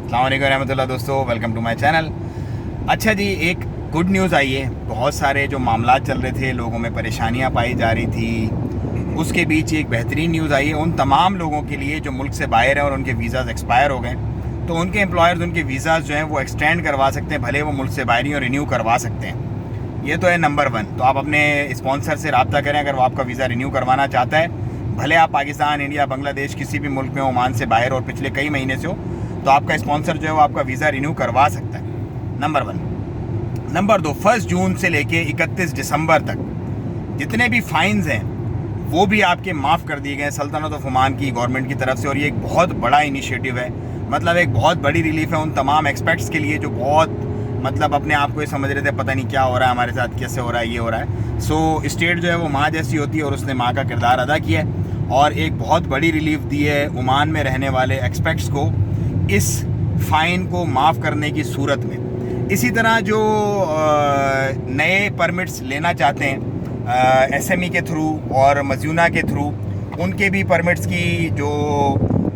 अस्सलाम वालेकुम रहमतुल्लाह दोस्तों, वेलकम टू माय चैनल। अच्छा जी, एक गुड न्यूज़ आई है। बहुत सारे जो मामला चल रहे थे, लोगों में परेशानियां पाई जा रही थी, उसके बीच एक बेहतरीन न्यूज़ आई है उन तमाम लोगों के लिए जो मुल्क से बाहर हैं और उनके वीज़ाज़ एक्सपायर हो गए। तो उनके एम्प्लॉयर्स उनके वीज़ाज़ जो हैं वो एक्सटेंड करवा सकते हैं, भले वो मुल्क से बाहर ही और रिन्यू करवा सकते हैं। ये तो है नंबर 1। तो आप अपने स्पॉन्सर से रब्ता करें अगर वो आपका वीज़ा रिन्यू करवाना चाहता है। भले आप पाकिस्तान, इंडिया, बांग्लादेश किसी भी मुल्क में, ओमान से बाहर और पिछले कई महीने से हो, तो आपका स्पॉन्सर जो है वो आपका वीज़ा रिन्यू करवा सकता है। नंबर 1। नंबर 2, 1 जून से लेके 31 दिसंबर तक जितने भी फाइन्स हैं वो भी आपके माफ़ कर दिए गए सल्तनत ऑफ ओमान की गवर्नमेंट की तरफ से। और ये एक बहुत बड़ा इनिशिएटिव है, मतलब एक बहुत बड़ी रिलीफ है उन तमाम एक्सपर्ट्स के लिए जो बहुत मतलब अपने आप को ये समझ रहे थे पता नहीं क्या हो रहा है हमारे साथ, कैसे हो रहा है, ये हो रहा है। सो स्टेट जो है वो माँ जैसी होती है और उसने माँ का किरदार अदा किया है और एक बहुत बड़ी रिलीफ दी है ओमान में रहने वाले एक्सपेक्ट्स को इस फ़ाइन को माफ़ करने की सूरत में। इसी तरह जो नए परमिट्स लेना चाहते हैं एसएमई के थ्रू और मज़यूना के थ्रू, उनके भी परमिट्स की जो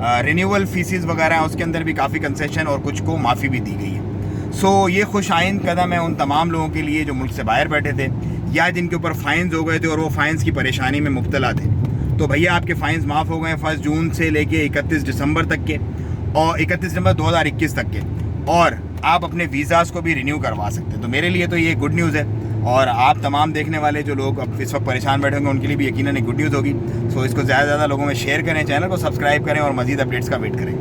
रिन्यूअल फीसिस वगैरह हैं उसके अंदर भी काफ़ी कंसेशन और कुछ को माफ़ी भी दी गई है। सो ये खुश आइंद कदम है उन तमाम लोगों के लिए जो मुल्क से बाहर बैठे थे या जिनके ऊपर फ़ाइन्स हो गए थे और वो फ़ाइन्स की परेशानी में मुब्तला थे। तो भैया आपके फ़ाइन्स माफ़ हो गए 1 जून से लेके 31 दिसंबर तक के और 31 दिसंबर 2021 तक के, और आप अपने वीज़ाज़ को भी रिन्यू करवा सकते हैं। तो मेरे लिए तो ये गुड न्यूज़ है और आप तमाम देखने वाले जो लोग अब इस वक्त परेशान बैठे होंगे उनके लिए भी यकीनन एक गुड न्यूज़ होगी। सो इसको ज़्यादा से ज़्यादा लोगों में शेयर करें, चैनल को सब्सक्राइब करें और मज़ीद अपडेट्स का वेट करें।